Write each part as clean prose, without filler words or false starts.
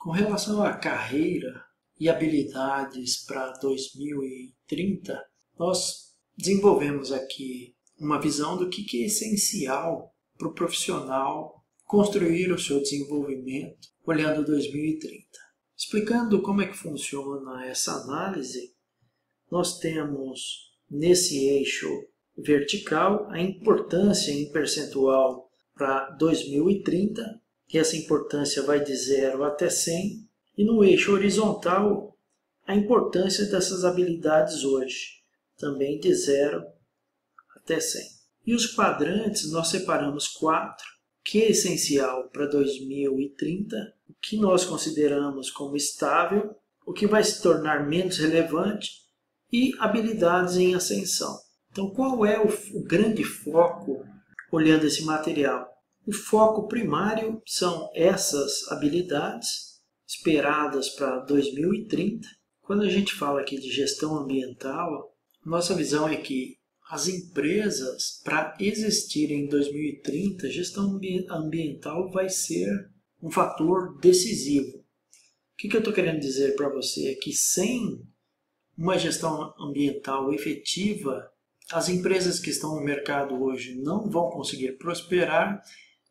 Com relação à carreira e habilidades para 2030, nós desenvolvemos aqui uma visão do que é essencial para o profissional construir o seu desenvolvimento olhando 2030. Explicando como é que funciona essa análise, nós temos nesse eixo vertical a importância em percentual para 2030, que essa importância vai de 0 até 100, e no eixo horizontal a importância dessas habilidades hoje, também de 0 até 100. E os quadrantes nós separamos 4, que é essencial para 2030, o que nós consideramos como estável, o que vai se tornar menos relevante e habilidades em ascensão. Então, qual é o grande foco olhando esse material? O foco primário são essas habilidades esperadas para 2030. Quando a gente fala aqui de gestão ambiental, nossa visão é que as empresas, para existirem em 2030, gestão ambiental vai ser um fator decisivo. O que eu estou querendo dizer para você é que sem uma gestão ambiental efetiva, as empresas que estão no mercado hoje não vão conseguir prosperar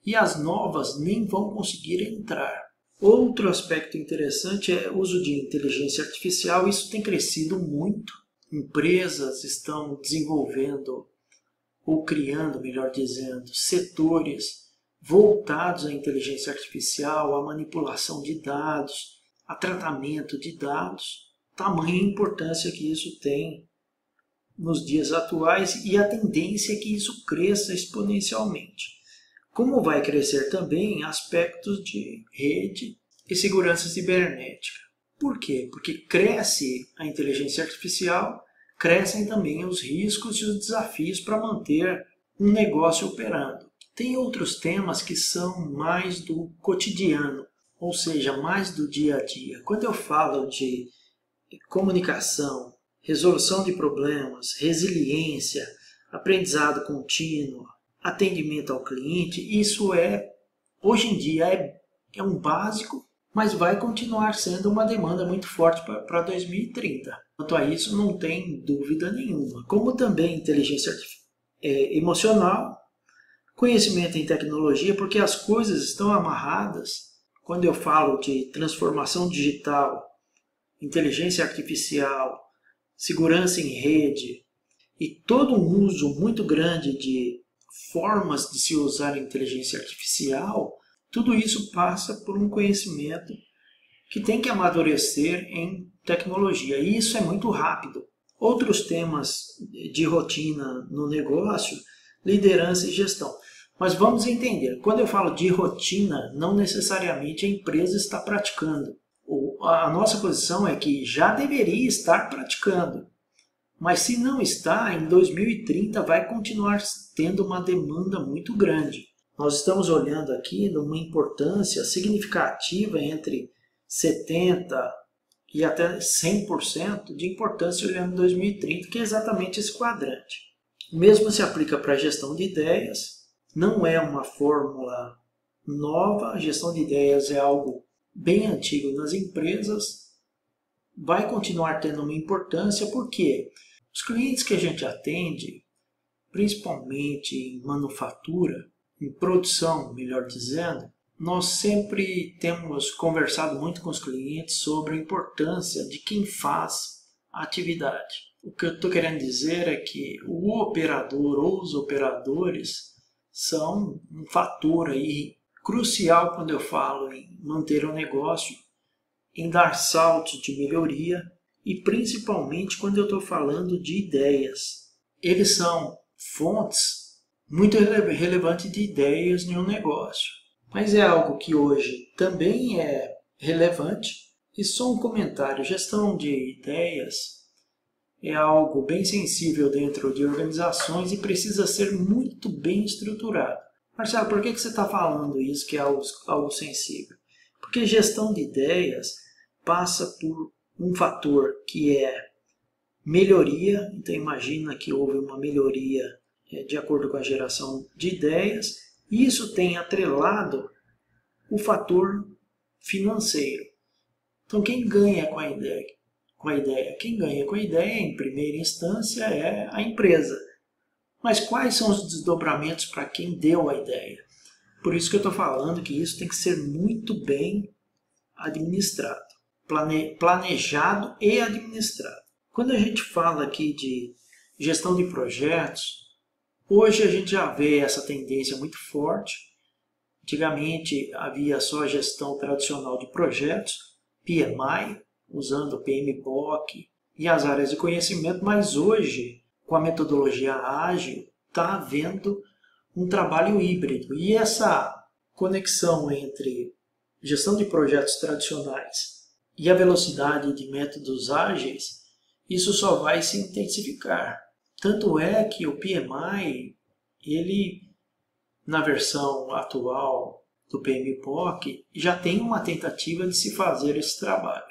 e as novas nem vão conseguir entrar. Outro aspecto interessante é o uso de inteligência artificial. Isso tem crescido muito. Empresas estão desenvolvendo, ou criando, melhor dizendo, setores voltados à inteligência artificial, à manipulação de dados, a tratamento de dados. Tamanha importância que isso tem nos dias atuais e a tendência é que isso cresça exponencialmente. Como vai crescer também aspectos de rede e segurança cibernética. Por quê? Porque cresce a inteligência artificial, crescem também os riscos e os desafios para manter um negócio operando. Tem outros temas que são mais do cotidiano, ou seja, mais do dia a dia. Quando eu falo de comunicação, resolução de problemas, resiliência, aprendizado contínuo, atendimento ao cliente, isso hoje em dia é um básico, mas vai continuar sendo uma demanda muito forte para 2030. Quanto a isso, não tem dúvida nenhuma. Como também inteligência emocional, conhecimento em tecnologia, porque as coisas estão amarradas. Quando eu falo de transformação digital, inteligência artificial, segurança em rede e todo um uso muito grande de formas de se usar a inteligência artificial, tudo isso passa por um conhecimento que tem que amadurecer em tecnologia. E isso é muito rápido. Outros temas de rotina no negócio, liderança e gestão. Mas vamos entender, quando eu falo de rotina, não necessariamente a empresa está praticando. A nossa posição é que já deveria estar praticando. Mas se não está, em 2030 vai continuar tendo uma demanda muito grande. Nós estamos olhando aqui numa importância significativa entre 70% e até 100% de importância olhando 2030, que é exatamente esse quadrante. O mesmo se aplica para a gestão de ideias, não é uma fórmula nova, a gestão de ideias é algo bem antigo nas empresas, vai continuar tendo uma importância porque os clientes que a gente atende, principalmente em manufatura, em produção, melhor dizendo, nós sempre temos conversado muito com os clientes sobre a importância de quem faz a atividade. O que eu estou querendo dizer é que o operador ou os operadores são um fator aí crucial quando eu falo em manter o negócio, em dar saltos de melhoria e principalmente quando eu estou falando de ideias. Eles são fontes muito relevantes de ideias em um negócio. Mas é algo que hoje também é relevante. E só um comentário, gestão de ideias é algo bem sensível dentro de organizações e precisa ser muito bem estruturado. Marcelo, por que você está falando isso que é algo sensível? Porque gestão de ideias passa por um fator que é melhoria. Então imagina que houve uma melhoria de acordo com a geração de ideias. E isso tem atrelado o fator financeiro. Então quem ganha com a ideia? Quem ganha com a ideia, em primeira instância, é a empresa. Mas quais são os desdobramentos para quem deu a ideia? Por isso que eu estou falando que isso tem que ser muito bem administrado, planejado e administrado. Quando a gente fala aqui de gestão de projetos, hoje a gente já vê essa tendência muito forte. Antigamente havia só a gestão tradicional de projetos, PMI, usando o PMBOK e as áreas de conhecimento, mas hoje, com a metodologia ágil, está havendo um trabalho híbrido. E essa conexão entre gestão de projetos tradicionais e a velocidade de métodos ágeis, isso só vai se intensificar. Tanto é que o PMI, ele, na versão atual do PMBOK, já tem uma tentativa de se fazer esse trabalho.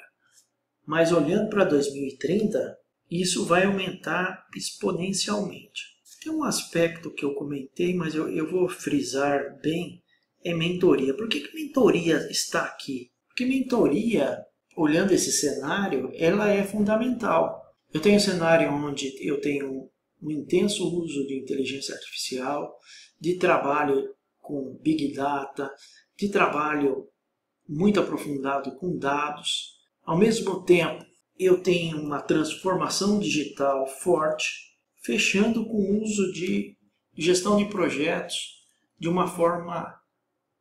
Mas olhando para 2030, isso vai aumentar exponencialmente. Tem um aspecto que eu comentei, mas eu vou frisar bem, é mentoria. Por que mentoria está aqui? Porque mentoria, olhando esse cenário, ela é fundamental. Eu tenho um cenário onde eu tenho um intenso uso de inteligência artificial, de trabalho com Big Data, de trabalho muito aprofundado com dados. Ao mesmo tempo, eu tenho uma transformação digital forte, fechando com o uso de gestão de projetos de uma forma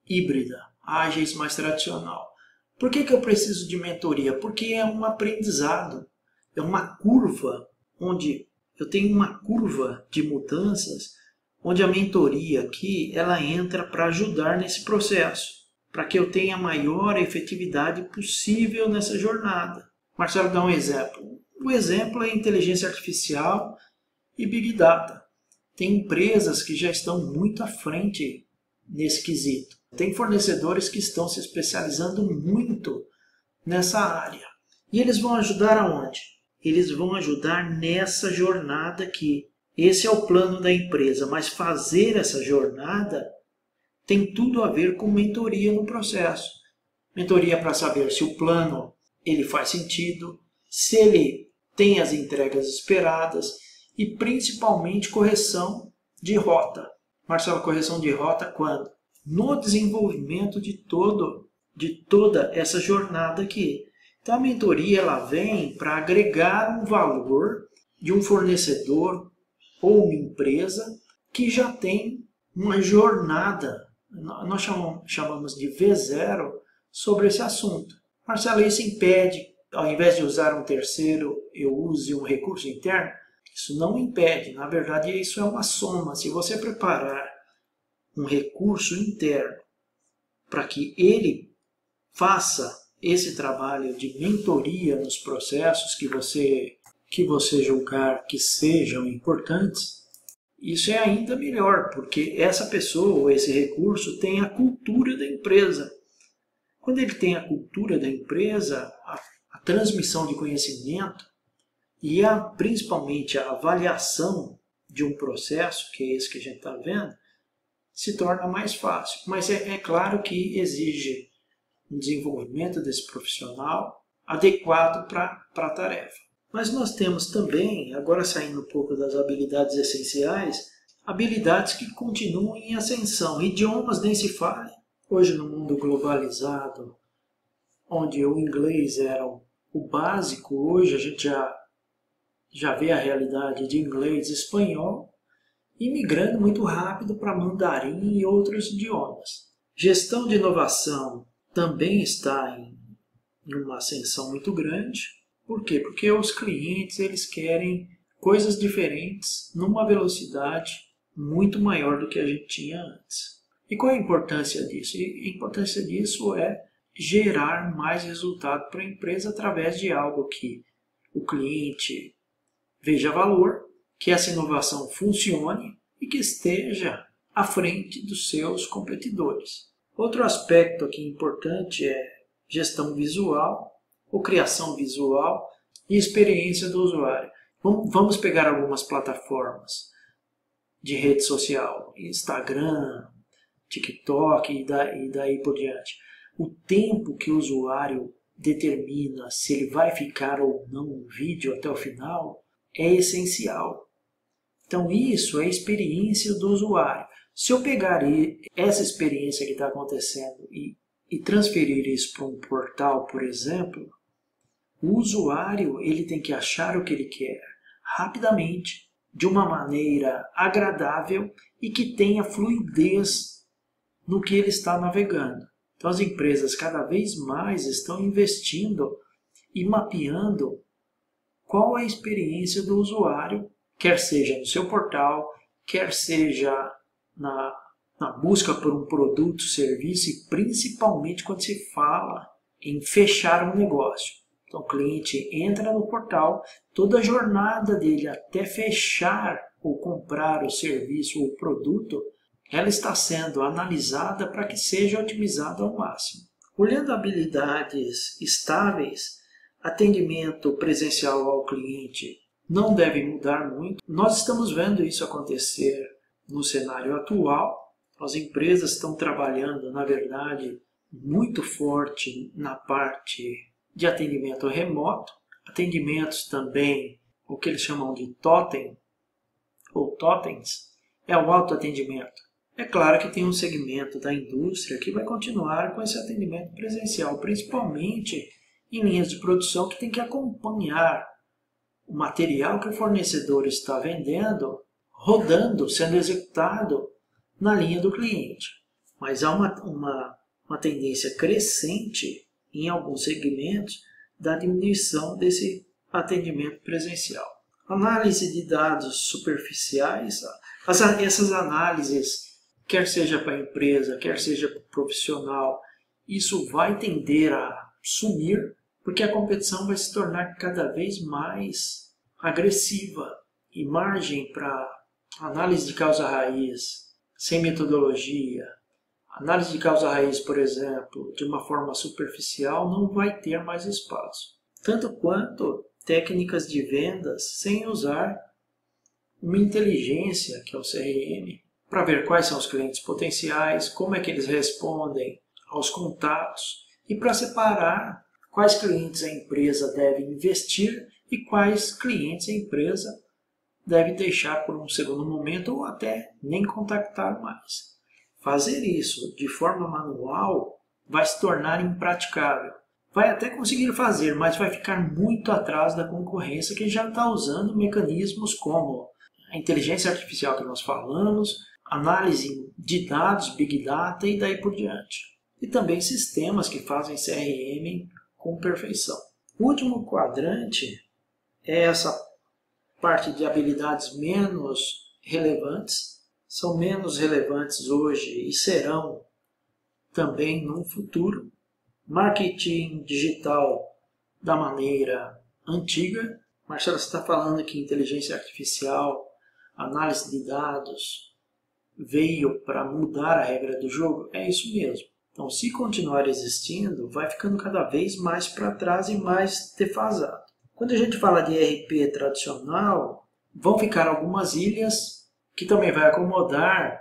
híbrida, ágeis mais tradicional. Por que eu preciso de mentoria? Porque é um aprendizado, é uma curva, onde eu tenho uma curva de mudanças, onde a mentoria aqui ela entra para ajudar nesse processo, para que eu tenha a maior efetividade possível nessa jornada. Marcelo dá um exemplo. O exemplo é inteligência artificial e Big Data. Tem empresas que já estão muito à frente nesse quesito. Tem fornecedores que estão se especializando muito nessa área. E eles vão ajudar aonde? Eles vão ajudar nessa jornada aqui. Esse é o plano da empresa, mas fazer essa jornada tem tudo a ver com mentoria no processo. Mentoria para saber se o plano ele faz sentido, se ele tem as entregas esperadas e principalmente correção de rota. Marcelo, correção de rota quando? No desenvolvimento de toda essa jornada aqui. Então a mentoria ela vem para agregar um valor de um fornecedor ou uma empresa que já tem uma jornada, nós chamamos de V0, sobre esse assunto. Marcelo, isso impede, ao invés de usar um terceiro, eu use um recurso interno? Isso não impede, na verdade isso é uma soma. Se você preparar um recurso interno para que ele faça esse trabalho de mentoria nos processos que você julgar que sejam importantes, isso é ainda melhor, porque essa pessoa ou esse recurso tem a cultura da empresa. Quando ele tem a cultura da empresa, a transmissão de conhecimento e principalmente a avaliação de um processo, que é esse que a gente está vendo, se torna mais fácil. Mas é claro que exige um desenvolvimento desse profissional adequado para a tarefa. Mas nós temos também, agora saindo um pouco das habilidades essenciais, habilidades que continuam em ascensão. Idiomas nem se fale. Hoje no mundo globalizado, onde o inglês era o básico, hoje a gente já vê a realidade de inglês e espanhol, e migrando muito rápido para mandarim e outros idiomas. Gestão de inovação também está em uma ascensão muito grande. Por quê? Porque os clientes eles querem coisas diferentes numa velocidade muito maior do que a gente tinha antes. E qual é a importância disso? A importância disso é gerar mais resultado para a empresa através de algo que o cliente veja valor, que essa inovação funcione e que esteja à frente dos seus competidores. Outro aspecto aqui importante é gestão visual, ou criação visual e experiência do usuário. Vamos pegar algumas plataformas de rede social, Instagram, TikTok e daí por diante. O tempo que o usuário determina se ele vai ficar ou não no vídeo até o final é essencial. Então isso é a experiência do usuário. Se eu pegar essa experiência que está acontecendo e transferir isso para um portal, por exemplo, o usuário ele tem que achar o que ele quer rapidamente, de uma maneira agradável e que tenha fluidez no que ele está navegando. Então as empresas cada vez mais estão investindo e mapeando qual é a experiência do usuário, quer seja no seu portal, quer seja na busca por um produto, serviço e principalmente quando se fala em fechar um negócio. Então o cliente entra no portal, toda a jornada dele até fechar ou comprar o serviço ou o produto, ela está sendo analisada para que seja otimizada ao máximo. Olhando habilidades estáveis, atendimento presencial ao cliente não deve mudar muito. Nós estamos vendo isso acontecer no cenário atual. As empresas estão trabalhando, na verdade, muito forte na parte de atendimento remoto, atendimentos também, o que eles chamam de totem, ou totens, é o autoatendimento. É claro que tem um segmento da indústria que vai continuar com esse atendimento presencial, principalmente em linhas de produção que tem que acompanhar o material que o fornecedor está vendendo, rodando, sendo executado na linha do cliente. Mas há uma tendência crescente em alguns segmentos da diminuição desse atendimento presencial. Análise de dados superficiais, essas análises, quer seja para a empresa, quer seja para o profissional, isso vai tender a sumir, porque a competição vai se tornar cada vez mais agressiva e margem para análise de causa raiz, sem metodologia. Análise de causa raiz, por exemplo, de uma forma superficial, não vai ter mais espaço. Tanto quanto técnicas de vendas sem usar uma inteligência, que é o CRM, para ver quais são os clientes potenciais, como é que eles respondem aos contatos e para separar quais clientes a empresa deve investir e quais clientes a empresa deve deixar por um segundo momento ou até nem contactar mais. Fazer isso de forma manual vai se tornar impraticável. Vai até conseguir fazer, mas vai ficar muito atrás da concorrência que já está usando mecanismos como a inteligência artificial que nós falamos, análise de dados, Big Data e daí por diante. E também sistemas que fazem CRM com perfeição. O último quadrante é essa parte de habilidades menos relevantes. São menos relevantes hoje e serão também no futuro. Marketing digital da maneira antiga. Marcelo, você está falando que inteligência artificial, análise de dados, veio para mudar a regra do jogo? É isso mesmo. Então, se continuar existindo, vai ficando cada vez mais para trás e mais defasado. Quando a gente fala de ERP tradicional, vão ficar algumas ilhas que também vai acomodar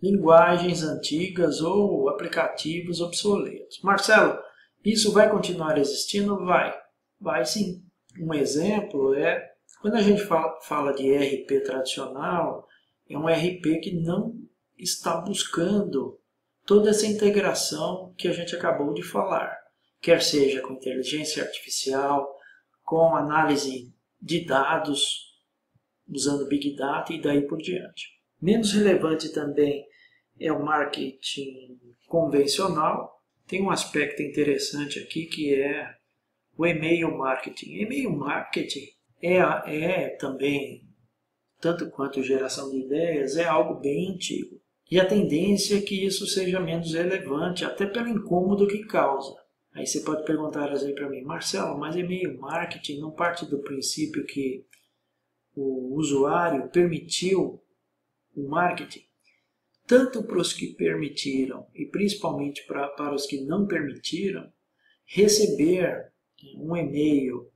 linguagens antigas ou aplicativos obsoletos. Marcelo, isso vai continuar existindo? Vai. Vai sim. Um exemplo é, quando a gente fala de ERP tradicional, é um ERP que não está buscando toda essa integração que a gente acabou de falar, quer seja com inteligência artificial, com análise de dados, usando Big Data e daí por diante. Menos relevante também é o marketing convencional. Tem um aspecto interessante aqui que é o e-mail marketing. E-mail marketing é também, tanto quanto geração de ideias, é algo bem antigo. E a tendência é que isso seja menos relevante, até pelo incômodo que causa. Aí você pode perguntar assim para mim, Marcelo, mas e-mail marketing não parte do princípio que o usuário permitiu o marketing? Tanto para os que permitiram e principalmente para os que não permitiram, receber um e-mail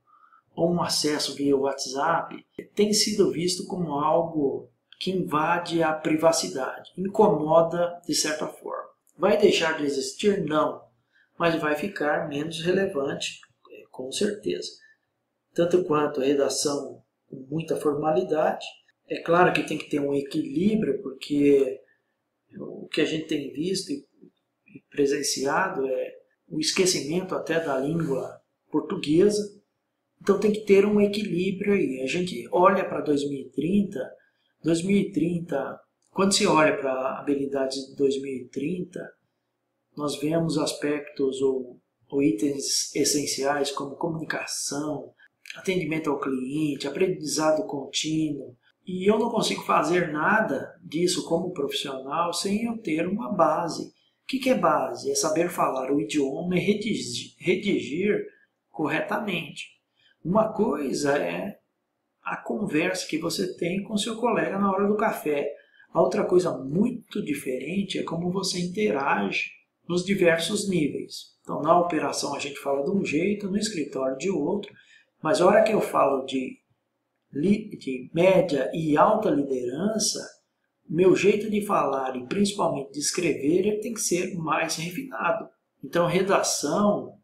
ou um acesso via WhatsApp tem sido visto como algo que invade a privacidade, incomoda de certa forma. Vai deixar de existir? Não. mas vai ficar menos relevante, com certeza. Tanto quanto a redação com muita formalidade. É claro que tem que ter um equilíbrio, porque o que a gente tem visto e presenciado é o esquecimento até da língua portuguesa. Então tem que ter um equilíbrio aí. A gente olha para 2030, quando se olha para habilidades de 2030, nós vemos aspectos ou itens essenciais como comunicação, atendimento ao cliente, aprendizado contínuo. E eu não consigo fazer nada disso como profissional sem eu ter uma base. O que é base? É saber falar o idioma e redigir corretamente. Uma coisa é a conversa que você tem com seu colega na hora do café. A outra coisa muito diferente é como você interage nos diversos níveis. Então, na operação a gente fala de um jeito, no escritório de outro, mas a hora que eu falo de média e alta liderança, meu jeito de falar e principalmente de escrever ele tem que ser mais refinado. Então, a redação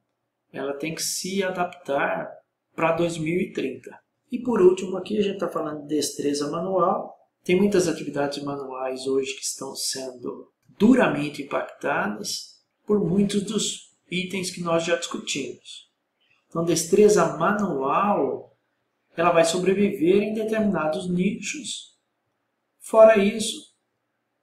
ela tem que se adaptar para 2030. E por último, aqui a gente está falando de destreza manual. Tem muitas atividades manuais hoje que estão sendo duramente impactadas por muitos dos itens que nós já discutimos. Então, destreza manual, ela vai sobreviver em determinados nichos. Fora isso,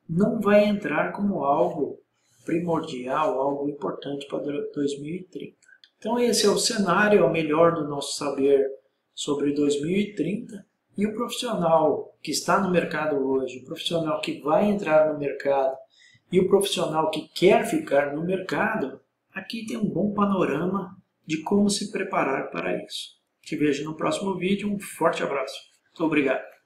não vai entrar como algo primordial, algo importante para 2030. Então, esse é o cenário, é o melhor do nosso saber sobre 2030. E o profissional que está no mercado hoje, o profissional que vai entrar no mercado e o profissional que quer ficar no mercado, aqui tem um bom panorama de como se preparar para isso. Te vejo no próximo vídeo. Um forte abraço. Muito obrigado.